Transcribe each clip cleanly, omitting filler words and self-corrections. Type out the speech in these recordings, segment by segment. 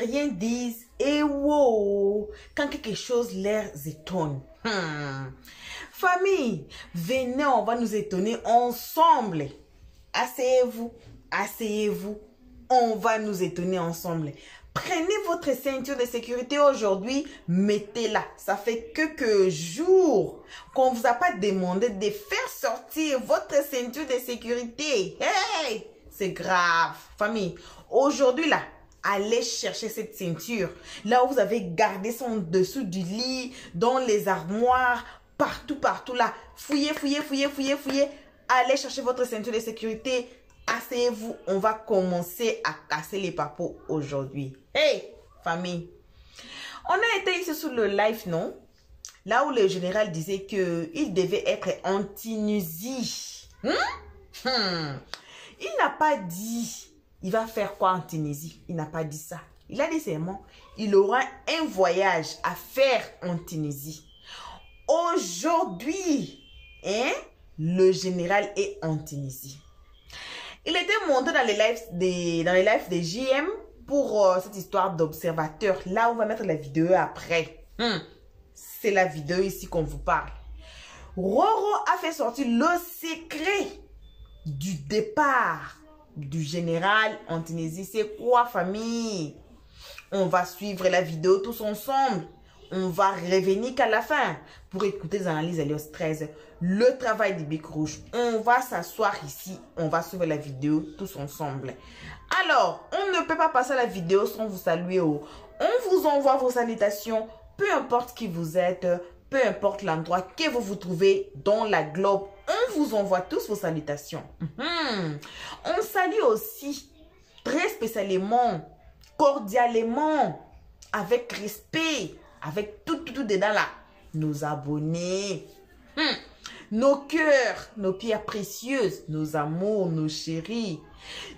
rien disent et wow, quand quelque chose les étonne. Famille, venez, on va nous étonner ensemble. Asseyez-vous, asseyez-vous, on va nous étonner ensemble. Prenez votre ceinture de sécurité aujourd'hui, mettez-la. Ça fait quelques jours qu'on ne vous a pas demandé de faire sortir votre ceinture de sécurité. Hey, c'est grave. Famille, aujourd'hui là, allez chercher cette ceinture. Là où vous avez gardé ça en dessous du lit, dans les armoires, partout, partout là. Fouillez, fouillez, fouillez, fouillez, fouillez. Allez chercher votre ceinture de sécurité. Asseyez-vous, on va commencer à casser les papeaux aujourd'hui. Hey, famille. On a été ici sur le live, non? Là où le général disait qu'il devait être en Tunisie. Il n'a pas dit, il va faire quoi en Tunisie? Il n'a pas dit ça. Il a dit seulement, il aura un voyage à faire en Tunisie. Aujourd'hui, hein, le général est en Tunisie. Il était monté dans les lives de JM pour cette histoire d'observateur. Là, on va mettre la vidéo après. C'est la vidéo ici qu'on vous parle. Roro a fait sortir le secret du départ du général en Tunisie. C'est quoi, famille? On va suivre la vidéo tous ensemble. On va revenir qu'à la fin pour écouter les analyses Helios 13. Le travail du Bic Rouge. On va s'asseoir ici. On va suivre la vidéo tous ensemble. Alors, on ne peut pas passer la vidéo sans vous saluer. On vous envoie vos salutations. Peu importe qui vous êtes. Peu importe l'endroit que vous vous trouvez dans la globe. On vous envoie tous vos salutations. On salue aussi très spécialement, cordialement, avec respect. Avec tout dedans là. Nos abonnés. Nos cœurs. Nos pierres précieuses. Nos amours. Nos chéris.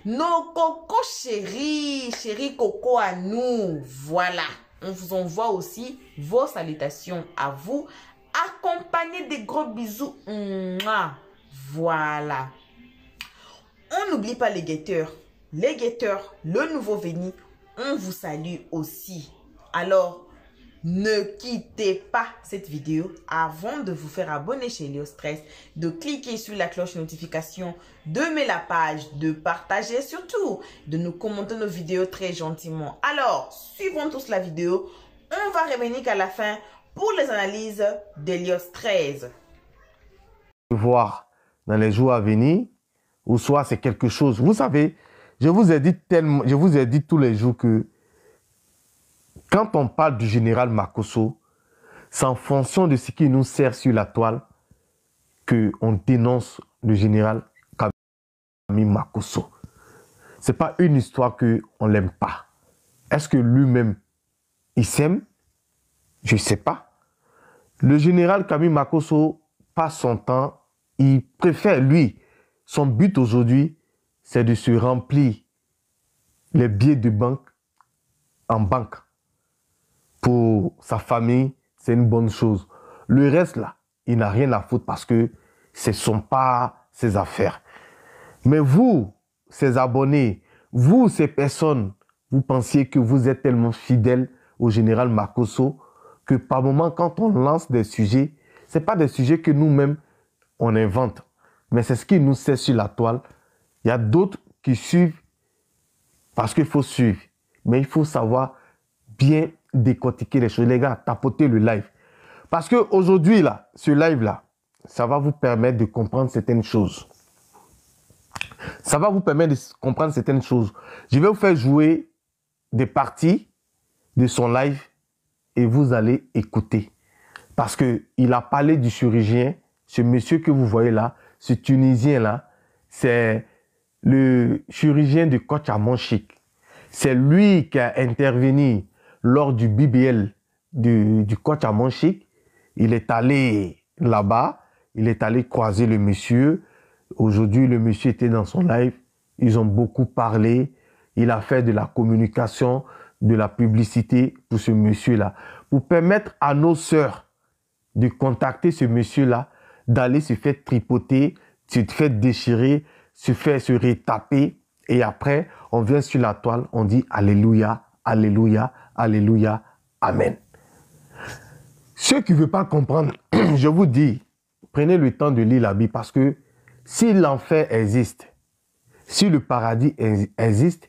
Nos cocos chéris. Chéris coco à nous. Voilà. On vous envoie aussi vos salutations à vous. Accompagnés des gros bisous. Voilà. On n'oublie pas les guetteurs. Les guetteurs. Le nouveau venu. On vous salue aussi. Alors, ne quittez pas cette vidéo avant de vous faire abonner chez Helios 13, de cliquer sur la cloche de notification, de mettre la page, de partager et surtout de nous commenter nos vidéos très gentiment. Alors, suivons tous la vidéo. On va revenir qu'à la fin pour les analyses d'Helios 13. Voir dans les jours à venir, ou soit c'est quelque chose. Vous savez, je vous ai dit tous les jours que quand on parle du général Makosso, c'est en fonction de ce qui nous sert sur la toile qu'on dénonce le général Kami Makosso. Ce n'est pas une histoire qu'on ne l'aime pas. Est-ce que lui-même, il s'aime? Je ne sais pas. Le général Kami Makosso passe son temps, il préfère, lui, son but aujourd'hui, c'est de se remplir les billets de banque en banque. Pour sa famille, c'est une bonne chose. Le reste, là, il n'a rien à foutre parce que ce ne sont pas ses affaires. Mais vous, ces abonnés, vous, ces personnes, vous pensiez que vous êtes tellement fidèles au général Makosso que par moment, quand on lance des sujets, ce n'est pas des sujets que nous-mêmes, on invente. Mais c'est ce qui nous sert sur la toile. Il y a d'autres qui suivent parce qu'il faut suivre. Mais il faut savoir bien décortiquer les choses. Les gars, tapotez le live. Parce qu'aujourd'hui, là, ce live-là, ça va vous permettre de comprendre certaines choses. Ça va vous permettre de comprendre certaines choses. Je vais vous faire jouer des parties de son live et vous allez écouter. Parce qu'il a parlé du chirurgien, ce monsieur que vous voyez là, ce Tunisien-là, c'est le chirurgien du coach à Monchique. C'est lui qui a intervenu lors du BBL du coach à Monchique. Il est allé là-bas, il est allé croiser le monsieur. Aujourd'hui, le monsieur était dans son live. Ils ont beaucoup parlé. Il a fait de la communication, de la publicité pour ce monsieur-là. Pour permettre à nos sœurs de contacter ce monsieur-là, d'aller se faire tripoter, se faire déchirer, se faire se retaper. Et après, on vient sur la toile, on dit Alléluia, Alléluia, alléluia, amen. Ceux qui ne veulent pas comprendre, je vous dis, prenez le temps de lire la Bible parce que si l'enfer existe, si le paradis existe,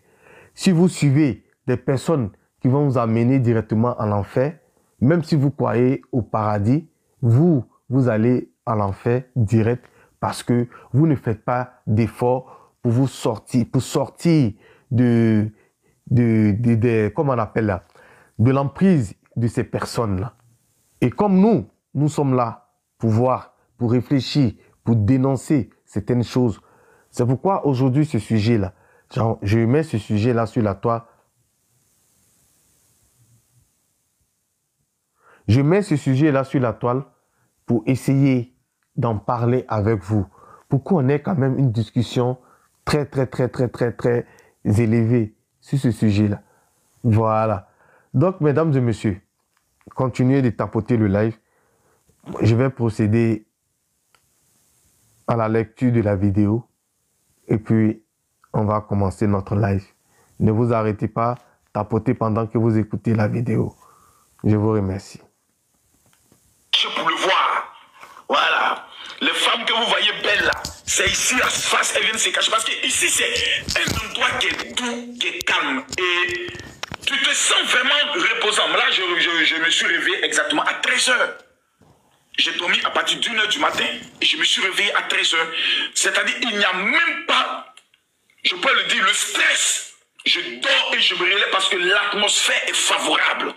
si vous suivez des personnes qui vont vous amener directement à l'enfer, même si vous croyez au paradis, vous allez à l'enfer direct parce que vous ne faites pas d'efforts pour vous sortir, comment on appelle là, de l'emprise de ces personnes-là. Et comme nous sommes là pour réfléchir, pour dénoncer certaines choses. C'est pourquoi aujourd'hui ce sujet-là, je mets ce sujet-là sur la toile. Je mets ce sujet-là sur la toile pour essayer d'en parler avec vous. Pour qu'on ait quand même une discussion très élevée sur ce sujet-là. Voilà. Donc, mesdames et messieurs, continuez de tapoter le live. Je vais procéder à la lecture de la vidéo et puis on va commencer notre live. Ne vous arrêtez pas, tapotez pendant que vous écoutez la vidéo. Je vous remercie. Pour le voir, voilà. Les femmes que vous voyez belles là, c'est ici à face, elles viennent se cacher parce que ici c'est un endroit qui est doux, qui est calme et tu te sens vraiment reposant. Là, je me suis réveillé exactement à 13h. J'ai dormi à partir d'1h du matin et je me suis réveillé à 13h. C'est-à-dire, il n'y a même pas, je peux le dire, le stress. Je dors et je me relève parce que l'atmosphère est favorable.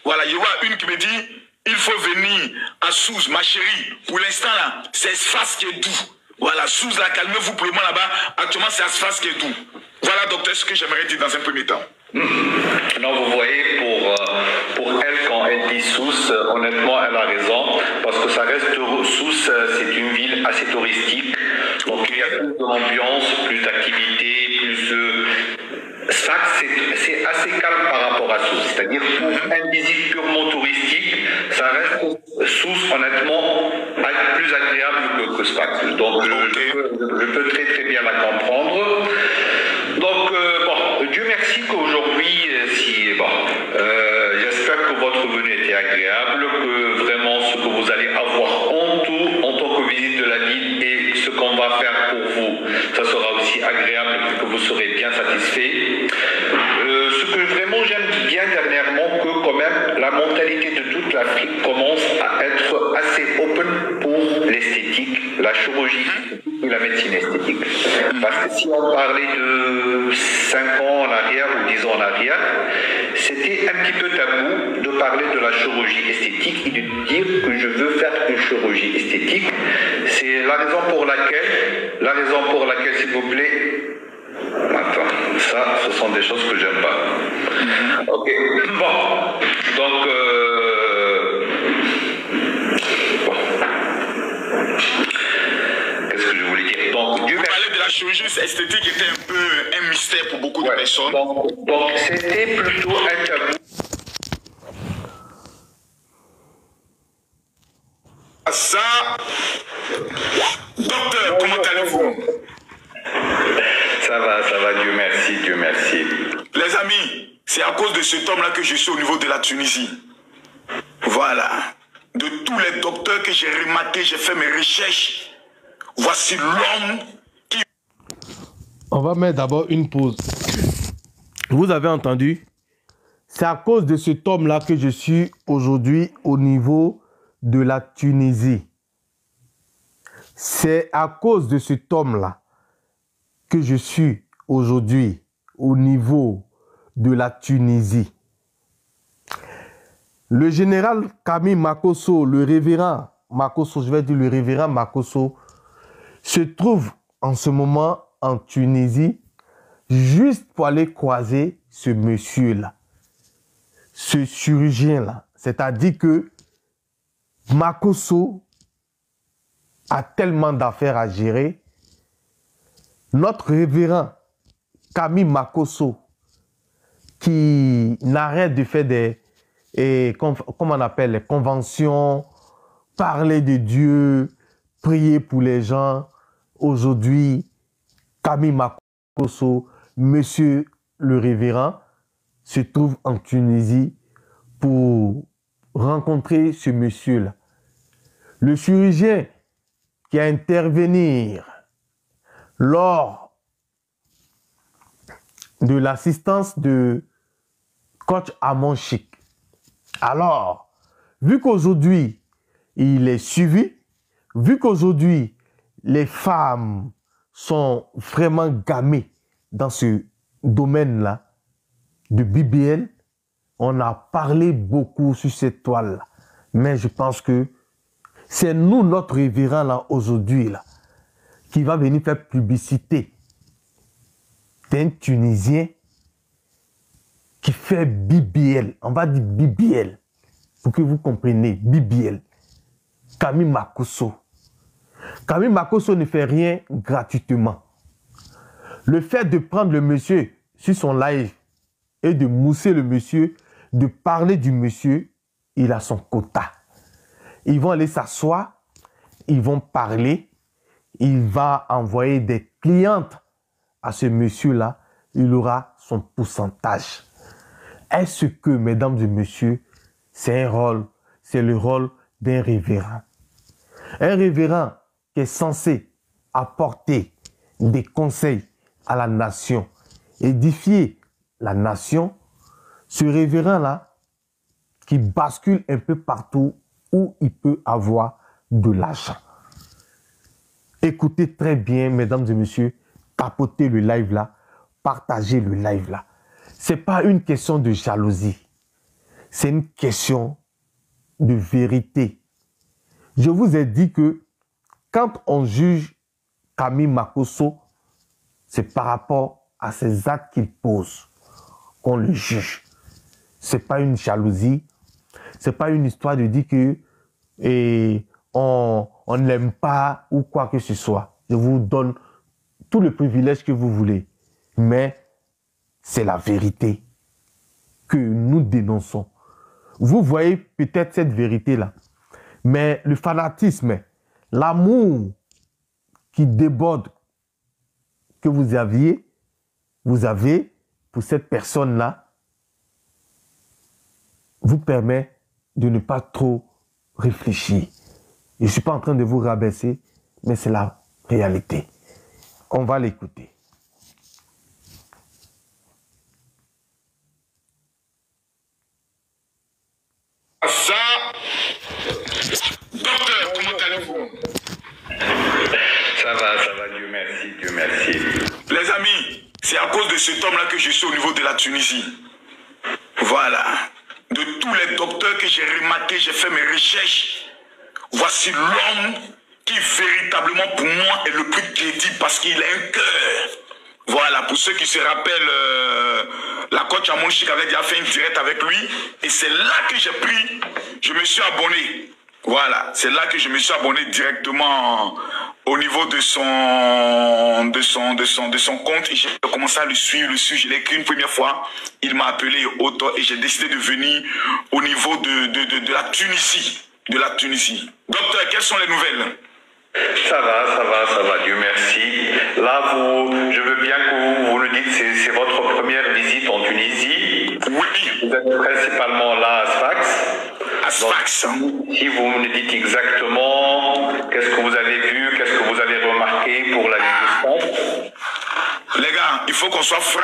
Voilà, il y aura une qui me dit, il faut venir à Sousse, ma chérie. Pour l'instant là, c'est Sfax qui est doux. Voilà, Sousse là, calmez-vous pour le moment là-bas. Actuellement, c'est Sfax qui est doux. Voilà, docteur, ce que j'aimerais dire dans un premier temps. Non, vous voyez, pour elle, quand elle dit Sousse, honnêtement, elle a raison, parce que ça reste, Sousse, c'est une ville assez touristique, donc il y a plus d'ambiance, plus d'activité, Sfax, c'est assez calme par rapport à Sousse, c'est-à-dire pour une visite purement touristique, ça reste Sousse, honnêtement, plus agréable que Sfax, donc je peux très bien la comprendre. Donc, Dieu merci qu'aujourd'hui, j'espère que votre venue était agréable, que vraiment ce que vous allez avoir en tout, en tant que visite de la ville et ce qu'on va faire pour vous, ça sera aussi agréable et que vous serez bien satisfait. Ce que vraiment j'aime bien dernièrement, que quand même la mentalité de toute l'Afrique commence à être assez open pour l'esthétique, la chirurgie et la médecine esthétique. Parce que si on parlait de 5 ans en arrière ou 10 ans en arrière, c'était un petit peu tabou de parler de la chirurgie esthétique et de dire que je veux faire une chirurgie esthétique. C'est la raison pour laquelle, s'il vous plaît, attends, ça, ce sont des choses que j'aime pas. Ok, bon, donc, qu'est-ce que je voulais dire? Donc, Dieu merci. Parler de la chirurgie esthétique était un peu un mystère pour beaucoup de personnes. Donc c'était plutôt un tabou. Ça, docteur, comment allez-vous? Ça va, Dieu merci. Les amis, c'est à cause de cet homme-là que je suis au niveau de la Tunisie. Voilà. De tous les docteurs que j'ai remarqués, j'ai fait mes recherches. Voici l'homme qui... On va mettre d'abord une pause. Vous avez entendu? C'est à cause de cet homme-là que je suis aujourd'hui au niveau de la Tunisie. C'est à cause de cet homme-là que je suis aujourd'hui au niveau de la Tunisie. Le général Camille Makosso, le révérend Makosso, je vais dire le révérend Makosso, se trouve en ce moment en Tunisie juste pour aller croiser ce monsieur-là, ce chirurgien-là. C'est-à-dire que Makosso a tellement d'affaires à gérer. Notre révérend Camille Makosso, qui n'arrête de faire comment on appelle, les conventions, parler de Dieu, prier pour les gens. Aujourd'hui, Camille Makosso, monsieur le révérend, se trouve en Tunisie pour rencontrer ce monsieur-là. Le chirurgien qui a intervenir lors de l'assistance de coach Amon Chic. Alors, vu qu'aujourd'hui, il est suivi, vu qu'aujourd'hui, les femmes sont vraiment gamées dans ce domaine-là de BBL, on a parlé beaucoup sur cette toile-là. Mais je pense que c'est nous, notre révérend là, aujourd'hui, là, qui va venir faire publicité d'un Tunisien qui fait BBL. On va dire BBL, pour que vous compreniez, BBL. Camille Makosso. Camille Makosso ne fait rien gratuitement. Le fait de prendre le monsieur sur son live et de mousser le monsieur, de parler du monsieur, il a son quota. Ils vont aller s'asseoir, ils vont parler, il va envoyer des clientes à ce monsieur-là, il aura son pourcentage. Est-ce que, mesdames et messieurs, c'est un rôle, c'est le rôle d'un révérend? Un révérend qui est censé apporter des conseils à la nation, édifier la nation, ce révérend-là qui bascule un peu partout où il peut avoir de l'argent. Écoutez très bien, mesdames et messieurs, tapotez le live là, partagez le live là. Ce n'est pas une question de jalousie, c'est une question de vérité. Je vous ai dit que quand on juge Camille Makosso, c'est par rapport à ses actes qu'il pose qu'on le juge. Ce n'est pas une jalousie, ce n'est pas une histoire de dire que on ne l'aime pas ou quoi que ce soit. Je vous donne tous les privilèges que vous voulez. Mais c'est la vérité que nous dénonçons. Vous voyez peut-être cette vérité-là. Mais le fanatisme, l'amour qui déborde que vous avez pour cette personne-là, vous permet de ne pas trop réfléchir. Je ne suis pas en train de vous rabaisser, mais c'est la réalité. On va l'écouter. Ça, docteur, comment allez-vous? Ça va, Dieu merci, Dieu merci. Les amis, c'est à cause de cet homme-là que je suis au niveau de la Tunisie. Voilà. De tous les docteurs que j'ai remarqués, j'ai fait mes recherches. Voici l'homme qui véritablement pour moi est le plus crédible parce qu'il a un cœur. Voilà, pour ceux qui se rappellent, la coach Amon Chic avait déjà fait une direct avec lui. Et c'est là que j'ai pris, je me suis abonné. Voilà, c'est là que je me suis abonné directement au niveau de son compte. Et j'ai commencé à le suivre, je l'ai écrit une première fois. Il m'a appelé auto et j'ai décidé de venir au niveau de la Tunisie. Docteur, quelles sont les nouvelles? Ça va, Dieu merci. Là, je veux bien que vous nous dites, c'est votre première visite en Tunisie. Oui. Vous êtes principalement là à Sfax. À Sfax. Si vous me dites exactement qu'est-ce que vous avez vu, qu'est-ce que vous avez remarqué pour la vie de Sfax. Les gars, il faut qu'on soit franc.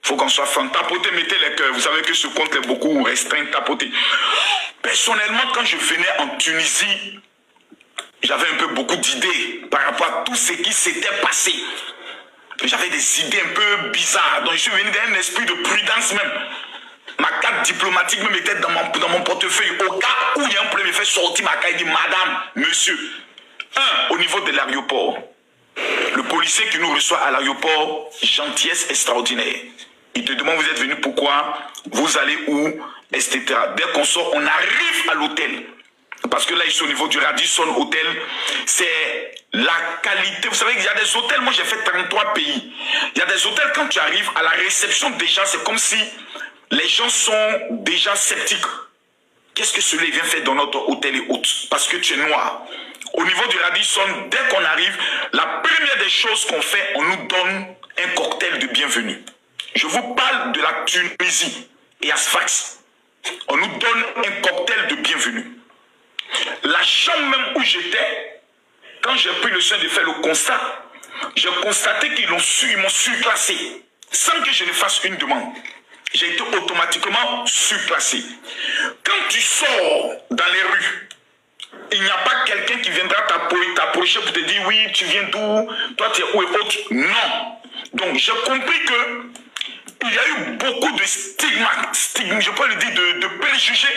Il faut qu'on soit franc. Tapotez, mettez les cœurs. Vous savez que ce compte est beaucoup restreint. Tapotez. Personnellement, quand je venais en Tunisie, j'avais un peu beaucoup d'idées par rapport à tout ce qui s'était passé. J'avais des idées un peu bizarres. Donc je suis venu d'un esprit de prudence même. Ma carte diplomatique me mettait dans mon portefeuille. Au cas où il y a un problème, il fait sortir ma carte. Il dit, madame, monsieur. Au niveau de l'aéroport. Le policier qui nous reçoit à l'aéroport, gentillesse extraordinaire. Il te demande, vous êtes venu pourquoi? Vous allez où? Etc. Dès qu'on sort, on arrive à l'hôtel. Parce que là, ici, au niveau du Radisson Hotel, c'est la qualité. Vous savez qu'il y a des hôtels, moi j'ai fait 33 pays. Il y a des hôtels, quand tu arrives à la réception, déjà, c'est comme si les gens sont déjà sceptiques. Qu'est-ce que celui vient faire dans notre hôtel et autres? Parce que tu es noir. Au niveau du Radisson, dès qu'on arrive, la première des choses qu'on fait, on nous donne un cocktail de bienvenue. Je vous parle de la Tunisie et à Sfax. On nous donne un cocktail de bienvenue. La chambre même où j'étais, quand j'ai pris le soin de faire le constat, j'ai constaté qu'ils m'ont surclassé sans que je ne fasse une demande. J'ai été automatiquement surclassé. Quand tu sors dans les rues, il n'y a pas quelqu'un qui viendra t'approcher pour te dire oui, tu viens d'où, toi tu es où et autre. Non. Donc j'ai compris que il y a eu beaucoup de stigmates, je peux le dire, de préjugés.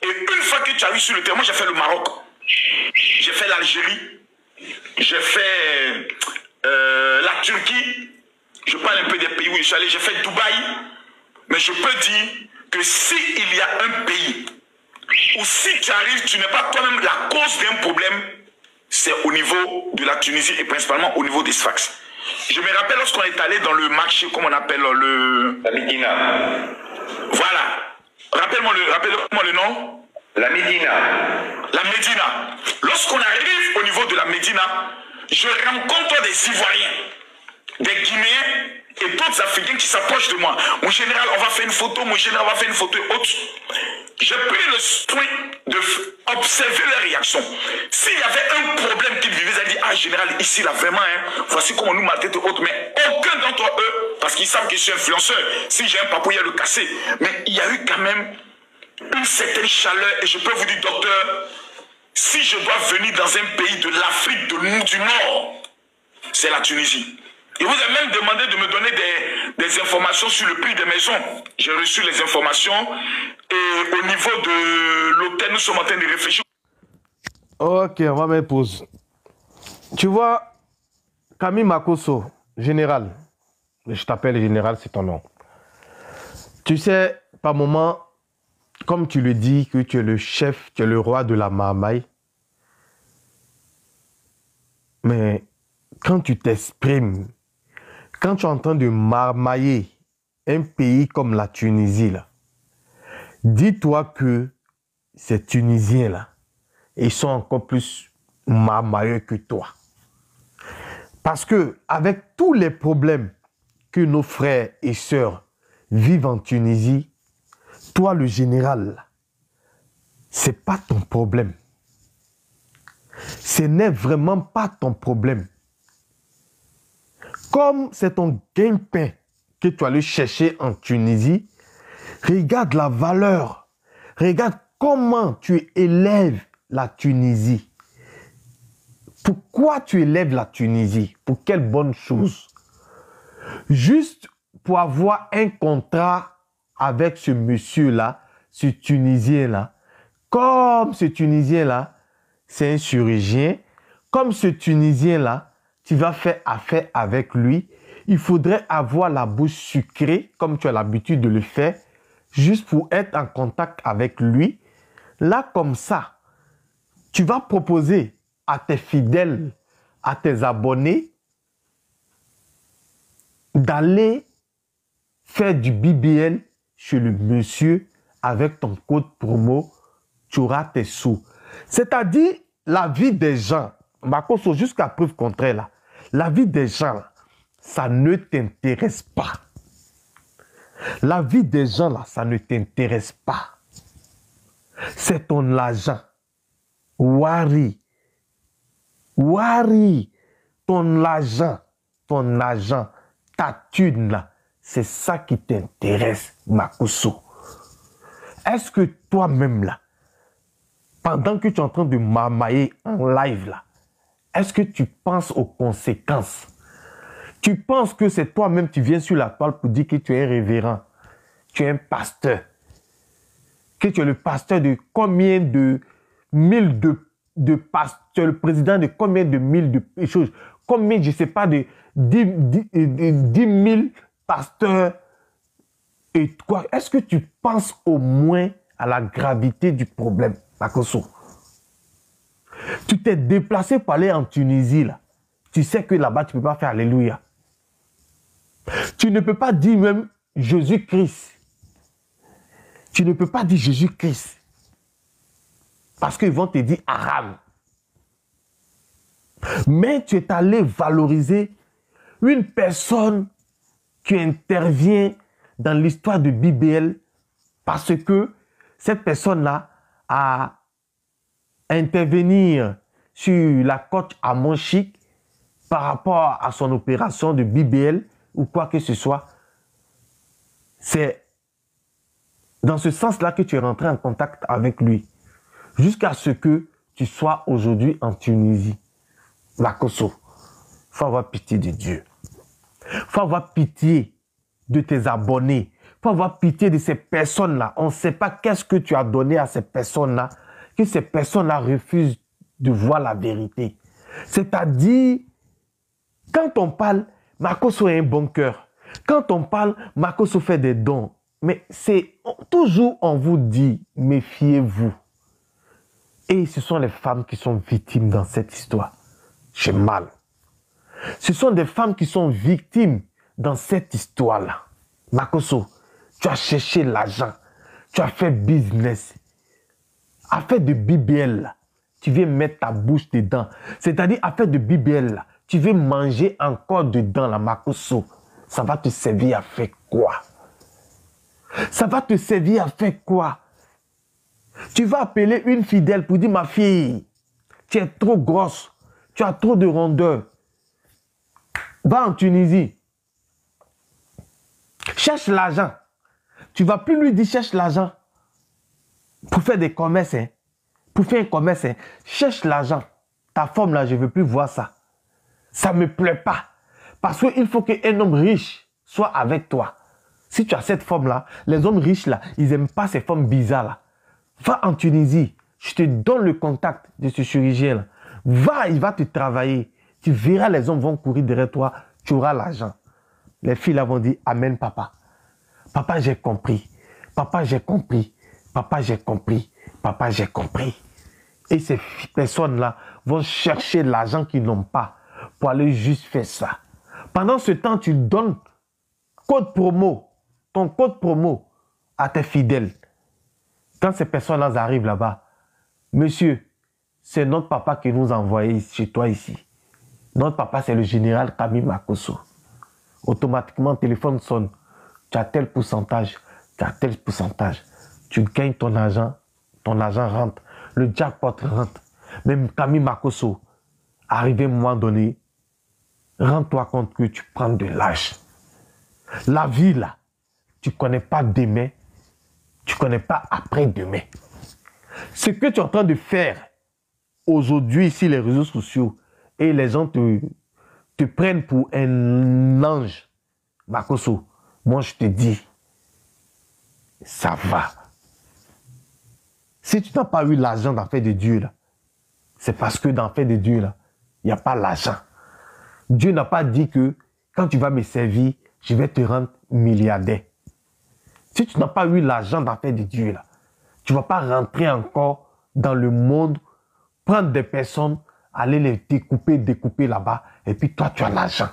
Et une fois que tu as eu sur le terrain, moi j'ai fait le Maroc, j'ai fait l'Algérie, j'ai fait la Turquie, je parle un peu des pays où je suis allé, j'ai fait Dubaï. Mais je peux dire que s'il y a un pays où si tu arrives, tu n'es pas toi-même la cause d'un problème, c'est au niveau de la Tunisie et principalement au niveau des Sfax. Je me rappelle lorsqu'on est allé dans le marché, comme on appelle La Médina. Voilà. Rappelle-moi le nom. La Médina. La Médina. Lorsqu'on arrive au niveau de la Médina, je rencontre des Ivoiriens, des Guinéens et d'autres Africains qui s'approchent de moi. Mon général, on va faire une photo, mon général, on va faire une photo et autres. J'ai pris le soin d'observer leurs réactions. S'il y avait un problème qu'ils vivaient, ils allaient dire, ah général, ici là vraiment, hein, voici comment on nous maltraite et autres. Mais aucun d'entre eux, parce qu'ils savent que je suis influenceur, si j'ai un papouille à le casser. Mais il y a eu quand même une certaine chaleur et je peux vous dire, docteur, si je dois venir dans un pays de l'Afrique du Nord, c'est la Tunisie. Il vous a même demandé de me donner des informations sur le prix des maisons. J'ai reçu les informations et au niveau de l'hôtel, nous sommes en train de réfléchir. Ok, on va mettre pause. Tu vois, Camille Makosso, général, je t'appelle général, c'est ton nom. Tu sais, par moment, comme tu le dis, que tu es le chef, tu es le roi de la Maamaï, mais quand tu t'exprimes, quand tu es en train de marmailler un pays comme la Tunisie, là, dis-toi que ces Tunisiens-là, ils sont encore plus marmailleux que toi. Parce que avec tous les problèmes que nos frères et sœurs vivent en Tunisie, toi, le général, ce n'est pas ton problème. Ce n'est vraiment pas ton problème. Comme c'est ton gagne-pain que tu allais chercher en Tunisie, regarde la valeur. Regarde comment tu élèves la Tunisie. Pourquoi tu élèves la Tunisie? Pour quelle bonne chose? Juste pour avoir un contrat avec ce monsieur-là, ce Tunisien-là. Comme ce Tunisien-là, c'est un chirurgien. Comme ce Tunisien-là, tu vas faire affaire avec lui. Il faudrait avoir la bouche sucrée, comme tu as l'habitude de le faire, juste pour être en contact avec lui. Là, comme ça, tu vas proposer à tes fidèles, à tes abonnés, d'aller faire du BBL chez le monsieur avec ton code promo, tu auras tes sous. C'est-à-dire, la vie des gens, Makosso, jusqu'à preuve contraire, là, la vie des gens, là, ça ne t'intéresse pas. La vie des gens, là, ça ne t'intéresse pas. C'est ton argent. Wari. Wari. Ton argent, ta thune, là, c'est ça qui t'intéresse, Makosso. Est-ce que toi-même, là, pendant que tu es en train de marmailler en live, là, est-ce que tu penses aux conséquences? Tu penses que c'est toi-même, tu viens sur la toile pour dire que tu es un révérend, tu es un pasteur, que tu es le pasteur de combien de mille de pasteurs, le président de combien de mille de choses, combien, je ne sais pas, de 10 000 pasteurs et quoi. Est-ce que tu penses au moins à la gravité du problème, Makosso? Tu t'es déplacé pour aller en Tunisie, là. Tu sais que là-bas, tu ne peux pas faire Alléluia. Tu ne peux pas dire même Jésus-Christ. Tu ne peux pas dire Jésus-Christ. Parce qu'ils vont te dire arabe. Mais tu es allé valoriser une personne tu interviens dans l'histoire de BBL parce que cette personne-là a intervenir sur la côte à Montchic par rapport à son opération de BBL ou quoi que ce soit. C'est dans ce sens-là que tu es rentré en contact avec lui jusqu'à ce que tu sois aujourd'hui en Tunisie. Makosso, il faut avoir pitié de Dieu. Il faut avoir pitié de tes abonnés. Il faut avoir pitié de ces personnes-là. On ne sait pas qu'est-ce que tu as donné à ces personnes-là, que ces personnes-là refusent de voir la vérité. C'est-à-dire, quand on parle, Makosso a un bon cœur. Quand on parle, Makosso fait des dons. Mais c'est toujours, on vous dit, méfiez-vous. Et ce sont les femmes qui sont victimes dans cette histoire. J'ai mal. Ce sont des femmes qui sont victimes dans cette histoire-là. Makosso, tu as cherché l'argent. Tu as fait business. Affaire de BBL, là, tu viens mettre ta bouche dedans. C'est-à-dire, affaire de BBL, là, tu veux manger encore dedans, la Makosso. Ça va te servir à faire quoi? Ça va te servir à faire quoi? Tu vas appeler une fidèle pour dire, ma fille, tu es trop grosse, tu as trop de rondeur. Va en Tunisie. Cherche l'argent. Tu ne vas plus lui dire, cherche l'argent. Pour faire des commerces, hein. Pour faire un commerce, hein. Cherche l'argent. Ta forme là, je ne veux plus voir ça. Ça ne me plaît pas. Parce qu'il faut qu'un homme riche soit avec toi. Si tu as cette forme-là, les hommes riches là, ils n'aiment pas ces formes bizarres là. Va en Tunisie. Je te donne le contact de ce chirurgien là. Va, il va te travailler. Tu verras, les hommes vont courir derrière toi. Tu auras l'argent. Les filles là vont dire, amen papa. Papa, j'ai compris. Papa, j'ai compris. Papa, j'ai compris. Papa, j'ai compris. Et ces personnes-là vont chercher l'argent qu'ils n'ont pas pour aller juste faire ça. Pendant ce temps, tu donnes code promo, ton code promo à tes fidèles. Quand ces personnes-là arrivent là-bas, monsieur, c'est notre papa qui nous a envoyé chez toi ici. Notre papa, c'est le général Camille Makosso. Automatiquement, le téléphone sonne. Tu as tel pourcentage, tu as tel pourcentage. Tu gagnes ton argent rentre. Le jackpot rentre. Même Camille Makosso, arrivé à un moment donné, rends-toi compte que tu prends de l'âge. La vie, là, tu ne connais pas demain, tu ne connais pas après-demain. Ce que tu es en train de faire aujourd'hui sur les réseaux sociaux et les gens te prennent pour un ange, Makosso, moi je te dis, ça va. Si tu n'as pas eu l'argent dans l'affaire de Dieu, là, c'est parce que dans l'affaire de Dieu, là, il n'y a pas l'argent. Dieu n'a pas dit que quand tu vas me servir, je vais te rendre milliardaire. Si tu n'as pas eu l'argent dans l'affaire de Dieu, là, tu ne vas pas rentrer encore dans le monde, prendre des personnes, aller les découper là-bas, et puis toi, tu as l'argent.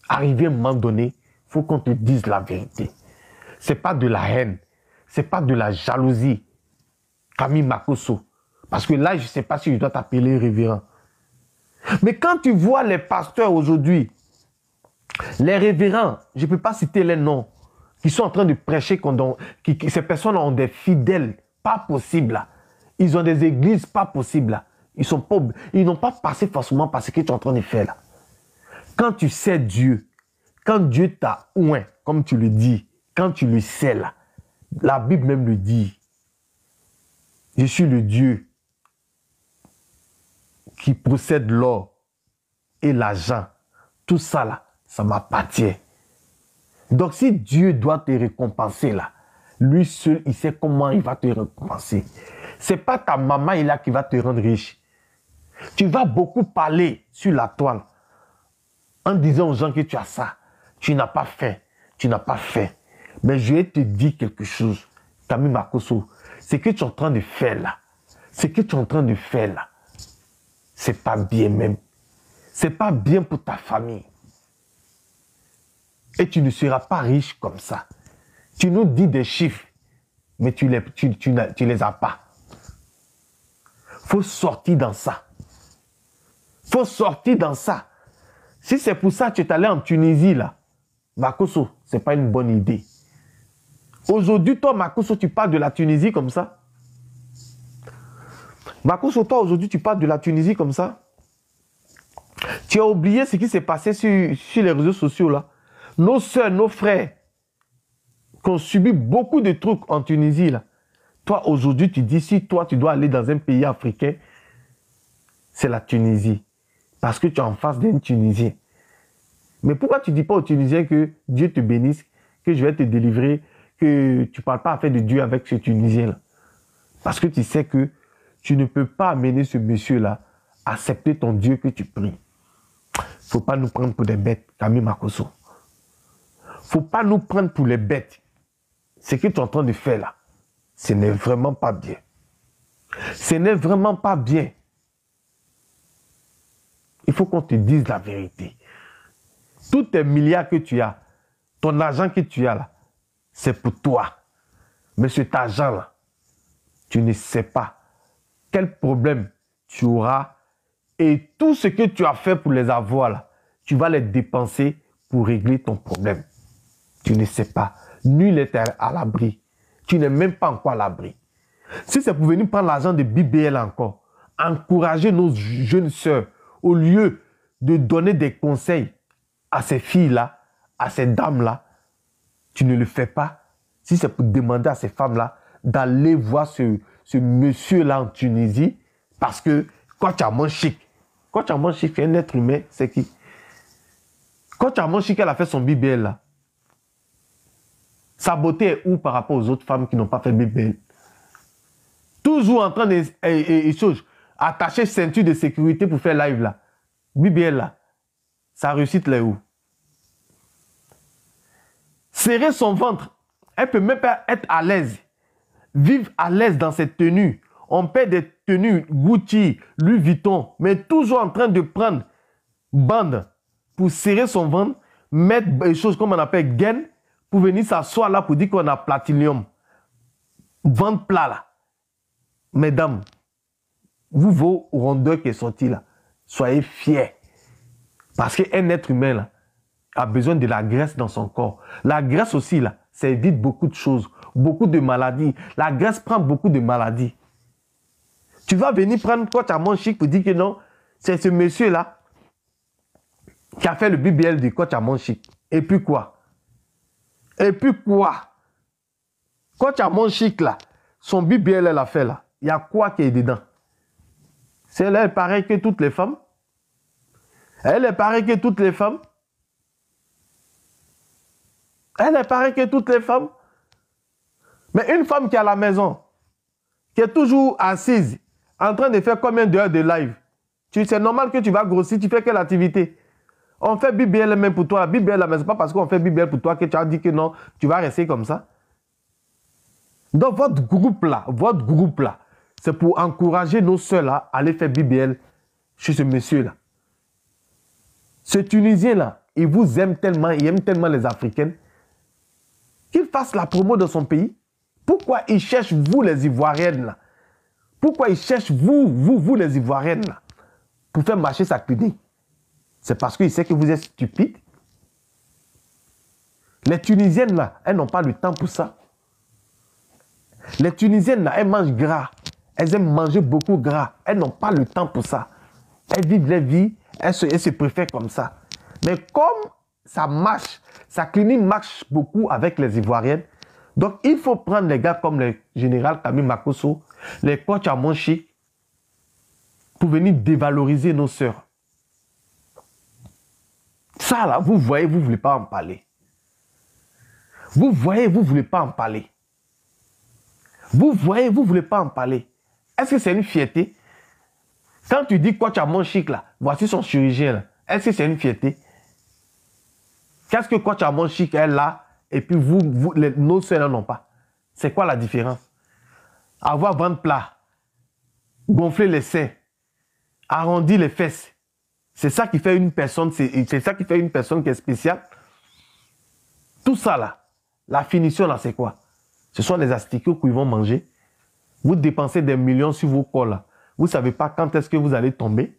Arrivé à un moment donné, il faut qu'on te dise la vérité. Ce n'est pas de la haine, ce n'est pas de la jalousie. Camille Makosso. Parce que là, je ne sais pas si je dois t'appeler révérend. Mais quand tu vois les pasteurs aujourd'hui, les révérends, je ne peux pas citer les noms, qui sont en train de prêcher, ces personnes ont des fidèles, pas possible. Là. Ils ont des églises, pas possible. Là. Ils n'ont pas passé forcément par ce que tu es en train de faire. Là. Quand tu sais Dieu, quand Dieu t'a oint, comme tu le dis, quand tu le sais, là, la Bible même le dit, je suis le Dieu qui possède l'or et l'argent. Tout ça, là, ça m'appartient. Donc, si Dieu doit te récompenser, là, lui seul, il sait comment il va te récompenser. Ce n'est pas ta maman là, qui va te rendre riche. Tu vas beaucoup parler sur la toile en disant aux gens que tu as ça. Tu n'as pas fait. Tu n'as pas fait. Mais je vais te dire quelque chose. Camille Makosso, ce que tu es en train de faire là, c'est pas bien même. C'est pas bien pour ta famille. Et tu ne seras pas riche comme ça. Tu nous dis des chiffres, mais tu les as pas. Faut sortir dans ça. Faut sortir dans ça. Si c'est pour ça que tu es allé en Tunisie là, Makosso, ce n'est pas une bonne idée. Aujourd'hui, toi, Makosso, tu parles de la Tunisie comme ça? Makosso, toi, aujourd'hui, tu parles de la Tunisie comme ça? Tu as oublié ce qui s'est passé sur les réseaux sociaux, là. Nos soeurs, nos frères, qui ont subi beaucoup de trucs en Tunisie, là. Toi, aujourd'hui, tu dis, si toi, tu dois aller dans un pays africain, c'est la Tunisie. Parce que tu es en face d'un Tunisien. Mais pourquoi tu ne dis pas aux Tunisiens que Dieu te bénisse, que je vais te délivrer, que tu ne parles pas à faire de Dieu avec ce Tunisien-là? Parce que tu sais que tu ne peux pas amener ce monsieur-là à accepter ton Dieu que tu pries. Il ne faut pas nous prendre pour des bêtes, Camille Makosso. Il ne faut pas nous prendre pour les bêtes. Ce que tu es en train de faire là, ce n'est vraiment pas bien. Ce n'est vraiment pas bien. Il faut qu'on te dise la vérité. Tous tes milliards que tu as, ton argent que tu as là, c'est pour toi. Mais cet argent-là, tu ne sais pas quel problème tu auras et tout ce que tu as fait pour les avoir là, tu vas les dépenser pour régler ton problème. Tu ne sais pas. Nul n'est à l'abri. Tu n'es même pas encore à l'abri. Si c'est pour venir prendre l'argent de BBL encore, encourager nos jeunes sœurs, au lieu de donner des conseils à ces filles-là, à ces dames-là, tu ne le fais pas. Si c'est pour demander à ces femmes-là d'aller voir ce monsieur-là en Tunisie, parce que quand tu as mon chic, c'est un être humain, c'est qui? Quand tu as mon chic, elle a fait son BBL là. Sa beauté est où par rapport aux autres femmes qui n'ont pas fait BBL? Toujours en train d'attacher ceinture de sécurité pour faire live là. BBL là. Sa réussite là est où? Serrer son ventre. Elle peut même pas être à l'aise. Vivre à l'aise dans cette tenue. On paie des tenues Gucci, Louis Vuitton, mais toujours en train de prendre bande pour serrer son ventre, mettre des choses comme on appelle gaine, pour venir s'asseoir là pour dire qu'on a platinium. Ventre plat là. Mesdames, vous, vos rondeurs qui est sorti là, soyez fiers. Parce qu'un être humain là, a besoin de la graisse dans son corps. La graisse aussi là, ça évite beaucoup de choses, beaucoup de maladies. La graisse prend beaucoup de maladies. Tu vas venir prendre quoi, tu as mon chic pour dire que non, c'est ce monsieur là qui a fait le BBL du coach à mon chic. Et puis quoi? Et puis quoi? Coach à mon chic là, son BBL elle a fait là, il y a quoi qui est dedans? C'est là, elle paraît que toutes les femmes. Elle est pareille que toutes les femmes. Elle est pareille que toutes les femmes. Mais une femme qui est à la maison, qui est toujours assise, en train de faire combien d'heures de live? C'est normal que tu vas grossir, tu fais quelle activité? On fait BBL même pour toi. BBL, mais ce n'est pas parce qu'on fait BBL pour toi que tu as dit que non, tu vas rester comme ça. Donc votre groupe là, c'est pour encourager nos soeurs là à aller faire BBL chez ce monsieur là. Ce Tunisien là, il vous aime tellement, il aime tellement les Africaines, qu'il fasse la promo de son pays. Pourquoi il cherche vous les Ivoiriennes là? Pourquoi il cherche vous les Ivoiriennes là, pour faire marcher sa clinique? C'est parce qu'il sait que vous êtes stupide. Les Tunisiennes là, elles n'ont pas le temps pour ça. Les Tunisiennes là, elles mangent gras. Elles aiment manger beaucoup gras. Elles n'ont pas le temps pour ça. Elles vivent leur vie, elles se préfèrent comme ça. Mais comme ça marche, sa clinique marche beaucoup avec les Ivoiriennes, donc il faut prendre les gars comme le général Camille Makosso, les coachs à mon chic, pour venir dévaloriser nos sœurs. Ça là, vous voyez, vous ne voulez pas en parler. Vous voyez, vous ne voulez pas en parler. Vous voyez, vous ne voulez pas en parler. Est-ce que c'est une fierté? Quand tu dis coach à mon chic là, voici son chirurgien là, est-ce que c'est une fierté? Qu'est-ce que coach à mon chic est là, et puis nos soeurs n'ont pas? C'est quoi la différence? Avoir ventre plat, gonfler les seins, arrondir les fesses. C'est ça qui fait une personne, c'est ça qui fait une personne qui est spéciale. Tout ça là, la finition là, c'est quoi? Ce sont les asticots qu'ils vont manger. Vous dépensez des millions sur vos corps là. Vous ne savez pas quand est-ce que vous allez tomber.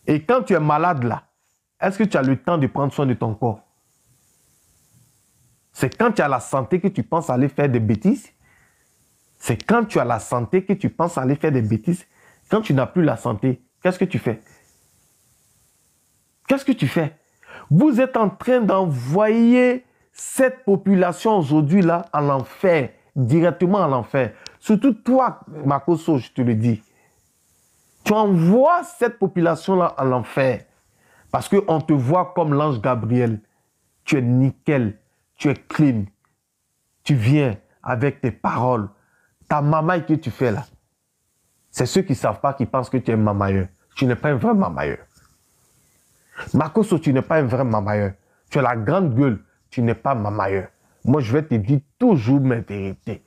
Et quand tu es malade là, est-ce que tu as le temps de prendre soin de ton corps? C'est quand tu as la santé que tu penses aller faire des bêtises. C'est quand tu as la santé que tu penses aller faire des bêtises. Quand tu n'as plus la santé, qu'est-ce que tu fais? Qu'est-ce que tu fais? Vous êtes en train d'envoyer cette population aujourd'hui-là à l'enfer, directement à l'enfer. Surtout toi, Makoso, je te le dis. Tu envoies cette population-là à l'enfer parce qu'on te voit comme l'ange Gabriel. Tu es nickel, tu es clean. Tu viens avec tes paroles. Ta mamaille que tu fais là, c'est ceux qui ne savent pas qui pensent que tu es un mamailleur. Tu n'es pas un vrai mamailleur. Makoso, tu n'es pas un vrai mamailleur. Tu as la grande gueule, tu n'es pas mamailleur. Moi, je vais te dire toujours mes vérités.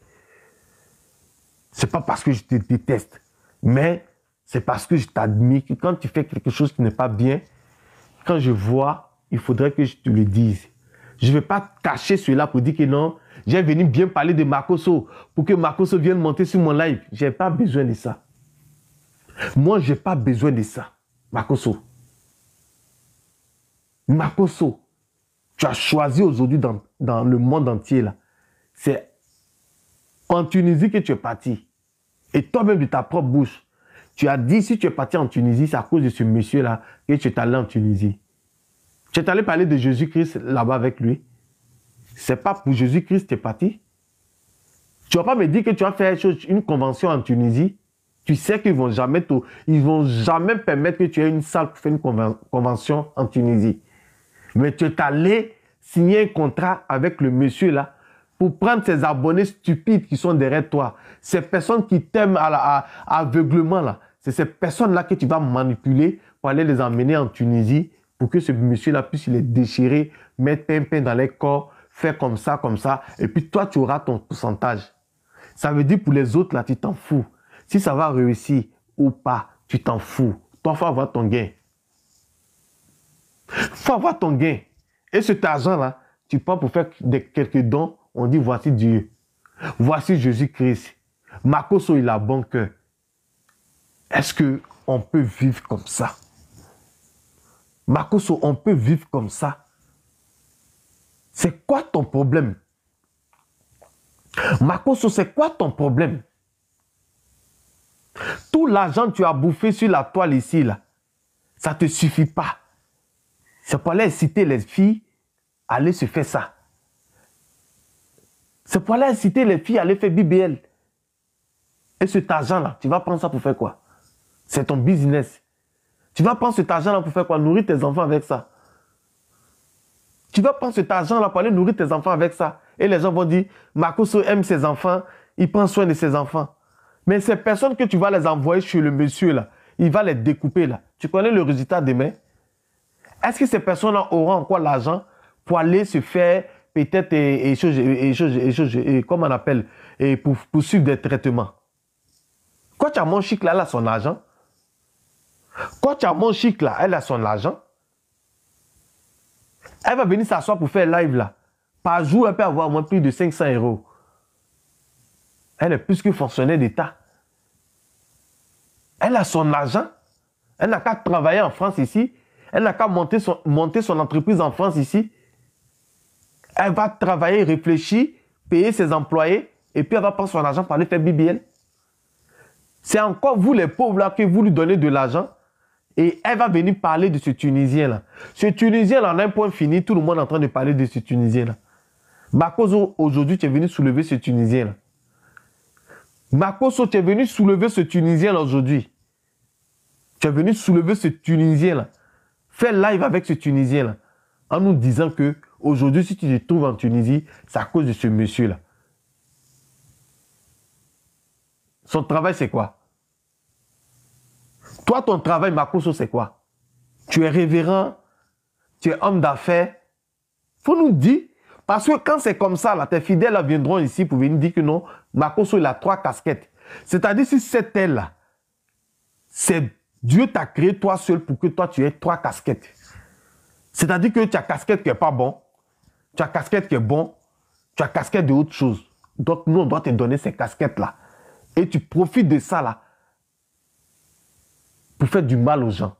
Ce n'est pas parce que je te déteste, mais c'est parce que je t'admire que quand tu fais quelque chose qui n'est pas bien, quand je vois, il faudrait que je te le dise. Je ne vais pas cacher cela pour dire que non, j'ai venu bien parler de Makoso pour que Makoso vienne monter sur mon live. Je n'ai pas besoin de ça. Moi, je n'ai pas besoin de ça, Makoso. Makoso, tu as choisi aujourd'hui dans le monde entier, là. C'est en Tunisie que tu es parti. Et toi-même de ta propre bouche, tu as dit si tu es parti en Tunisie, c'est à cause de ce monsieur-là que tu es allé en Tunisie. Tu es allé parler de Jésus-Christ là-bas avec lui. C'est pas pour Jésus-Christ que tu es parti. Tu ne vas pas me dire que tu as fait une convention en Tunisie. Tu sais qu'ils ne vont jamais permettre que tu aies une salle pour faire une convention en Tunisie. Mais tu es allé signer un contrat avec le monsieur là pour prendre ces abonnés stupides qui sont derrière toi. Ces personnes qui t'aiment à aveuglement là. C'est ces personnes-là que tu vas manipuler pour aller les emmener en Tunisie pour que ce monsieur-là puisse les déchirer, mettre pain dans les corps, faire comme ça, et puis toi, tu auras ton pourcentage. Ça veut dire pour les autres, là, tu t'en fous. Si ça va réussir ou pas, tu t'en fous. Toi, il faut avoir ton gain. Il faut avoir ton gain. Et cet argent-là, tu prends pour faire quelques dons, on dit voici Dieu. Voici Jésus-Christ. Makoso, il a bon cœur. Est-ce qu'on peut vivre comme ça? Makoso, on peut vivre comme ça? C'est quoi ton problème? Makoso, c'est quoi ton problème? Tout l'argent que tu as bouffé sur la toile ici, là, ça ne te suffit pas. C'est pour aller inciter les filles à aller se faire ça. C'est pour aller inciter les filles à aller faire BBL. Et cet argent-là, tu vas prendre ça pour faire quoi? C'est ton business. Tu vas prendre cet argent-là pour faire quoi? Nourrir tes enfants avec ça. Tu vas prendre cet argent-là pour aller nourrir tes enfants avec ça. Et les gens vont dire, Makoso aime ses enfants, il prend soin de ses enfants. Mais ces personnes que tu vas les envoyer chez le monsieur, là, il va les découper, là. Tu connais le résultat demain? Est-ce que ces personnes-là auront encore l'argent pour aller se faire peut-être comment on appelle, pour suivre des traitements? Quand tu as mon chic, là, elle a son argent. Quand tu as mon chic, là, elle a son argent. Elle va venir s'asseoir pour faire live, là. Par jour, elle peut avoir au moins plus de 500 €. Elle est plus que fonctionnaire d'État. Elle a son argent. Elle n'a qu'à travailler en France ici. Elle n'a qu'à monter son entreprise en France ici. Elle va travailler, réfléchir, payer ses employés, et puis elle va prendre son argent pour aller faire BBL. C'est encore vous les pauvres là que vous lui donnez de l'argent, et elle va venir parler de ce Tunisien là. Ce Tunisien là, en un point fini, tout le monde est en train de parler de ce Tunisien là. Makoso, aujourd'hui, tu es venu soulever ce Tunisien là. Makoso, tu es venu soulever ce Tunisien là aujourd'hui. Tu es venu soulever ce Tunisien là. Fais live avec ce Tunisien là. En nous disant que aujourd'hui, si tu te trouves en Tunisie, c'est à cause de ce monsieur là. Son travail, c'est quoi? Toi, ton travail, Makoso, c'est quoi? Tu es révérend, tu es homme d'affaires. Faut nous dire, parce que quand c'est comme ça, là, tes fidèles là, viendront ici pour venir dire que non, Makoso, il a 3 casquettes. C'est-à-dire, si c'est elle là, c'est Dieu t'a créé toi seul pour que toi, tu aies 3 casquettes. C'est-à-dire que tu as casquette qui n'est pas bon, tu as casquette qui est bon, tu as casquette de autre chose. Donc, nous, on doit te donner ces casquettes-là. Et tu profites de ça, là, pour faire du mal aux gens.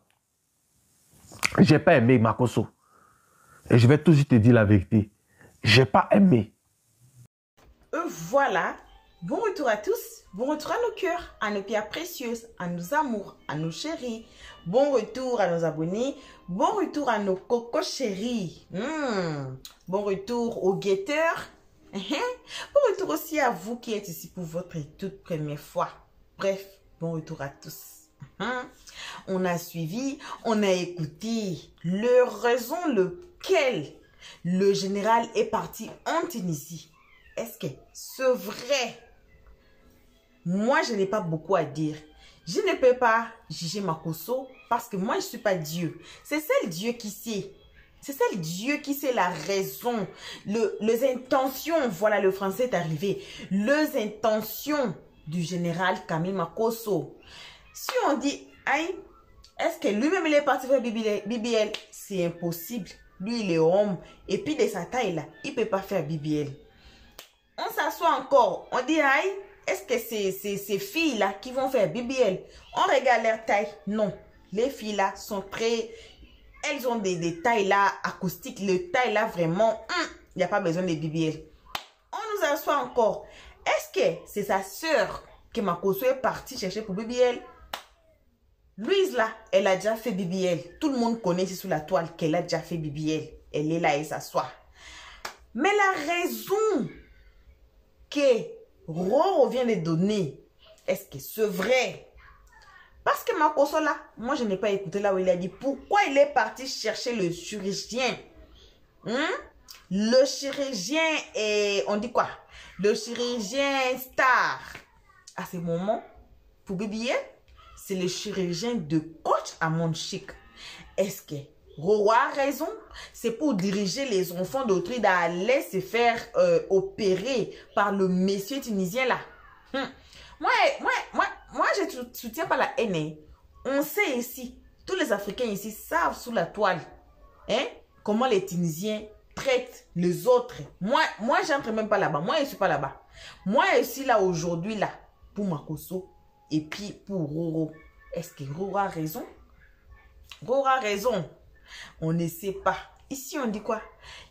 Je n'ai pas aimé Makoso. Et je vais toujours te dire la vérité. j'ai pas aimé. Voilà. Bon retour à tous. Bon retour à nos cœurs, à nos pierres précieuses, à nos amours, à nos chéris. Bon retour à nos abonnés. Bon retour à nos cocos chéris. Bon retour aux guetteurs. Bon retour aussi à vous qui êtes ici pour votre toute première fois. Bref, bon retour à tous. On a suivi, on a écouté le raison lequel le général est parti en Tunisie. Est-ce que c'est vrai? Moi, je n'ai pas beaucoup à dire. Je ne peux pas juger Makosso parce que moi, je ne suis pas Dieu. C'est seul Dieu qui sait. C'est seul Dieu qui sait la raison, les intentions. Voilà, le français est arrivé. Les intentions du général Camille Makosso. Si on dit, aïe, est-ce que lui-même il est parti faire BBL? C'est impossible. Lui, il est homme. Et puis, de sa taille là, il ne peut pas faire BBL. On s'assoit encore. On dit, aïe, est-ce que c'est ces filles-là qui vont faire BBL? On regarde leur taille. Non. Les filles-là sont très... Elles ont des tailles-là acoustiques. Les tailles-là, vraiment, il n'y a pas besoin de BBL. On nous assoit encore. Est-ce que c'est sa sœur que Makosso est partie chercher pour BBL? Louise, là, elle a déjà fait BBL. Tout le monde connaît ici sous la toile qu'elle a déjà fait BBL. Elle est là, elle s'assoit. Mais la raison que Roro vient de donner, est-ce que c'est vrai? Parce que Makosso là, moi je n'ai pas écouté là où il a dit pourquoi il est parti chercher le chirurgien. Le chirurgien est, on dit quoi? Le chirurgien star. À ce moment, pour BBL, c'est le chirurgien de coach à Monde Chic. Est-ce que Roro a raison? C'est pour diriger les enfants d'autrui d'aller se faire opérer par le monsieur tunisien là. Moi, je ne soutiens pas la haine. On sait ici, tous les Africains ici savent sous la toile comment les Tunisiens traitent les autres. Moi j'entre même pas là-bas. Moi, je ne suis pas là-bas. Moi, je suis là aujourd'hui là pour Makosso et puis pour Roro. Est-ce que Roro a raison? Roro a raison. On ne sait pas. Ici, on dit quoi?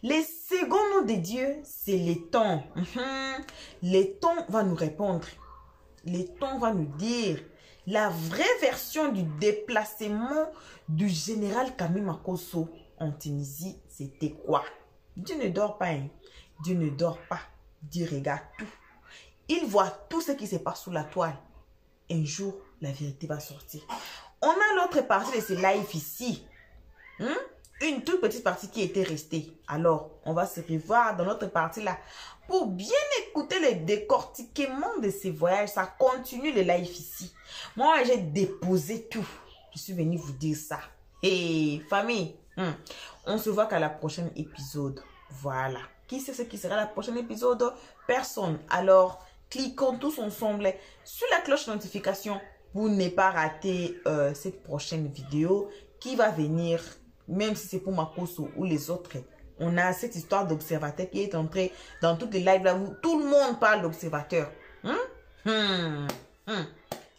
Les seconds noms de Dieu, c'est les temps. Les temps va nous répondre. Les temps va nous dire la vraie version du déplacement du général Camille Makosso en Tunisie, c'était quoi? Dieu ne dort pas. Dieu ne dort pas. Dieu regarde tout. Il voit tout ce qui se passe sous la toile. Un jour, la vérité va sortir. On a l'autre partie de ce live ici. Une toute petite partie qui était restée. Alors, on va se revoir dans notre partie là pour bien écouter le décortiquement de ces voyages. Ça continue le live ici. Moi, j'ai déposé tout. Je suis venue vous dire ça. Et famille, on se voit qu'à la prochaine épisode. Voilà. Qui sait ce qui sera la prochaine épisode? Personne. Alors, cliquons tous ensemble sur la cloche de notification pour ne pas rater cette prochaine vidéo qui va venir. Même si c'est pour Makosso ou les autres, on a cette histoire d'observateur qui est entrée dans toutes les lives là où tout le monde parle d'observateur.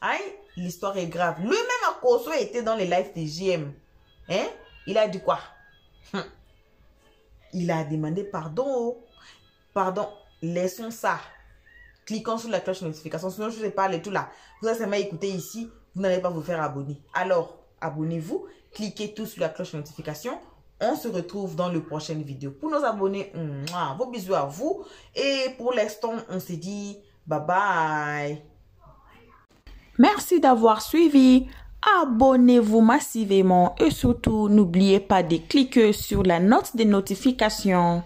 Aïe, l'histoire est grave. Lui-même Makosso était dans les lives de JM. Il a dit quoi? Il a demandé pardon. Pardon, laissons ça. Cliquons sur la cloche de notification. Sinon, je ne sais pas le tout là. Vous allez seulement écouter ici. Vous n'allez pas vous faire abonner. Alors, abonnez-vous. Cliquez tous sur la cloche de notification. On se retrouve dans le prochaine vidéo. Pour nos abonnés, vos bisous à vous. Et pour l'instant, on se dit bye bye. Merci d'avoir suivi. Abonnez-vous massivement et surtout, n'oubliez pas de cliquer sur la note de notification.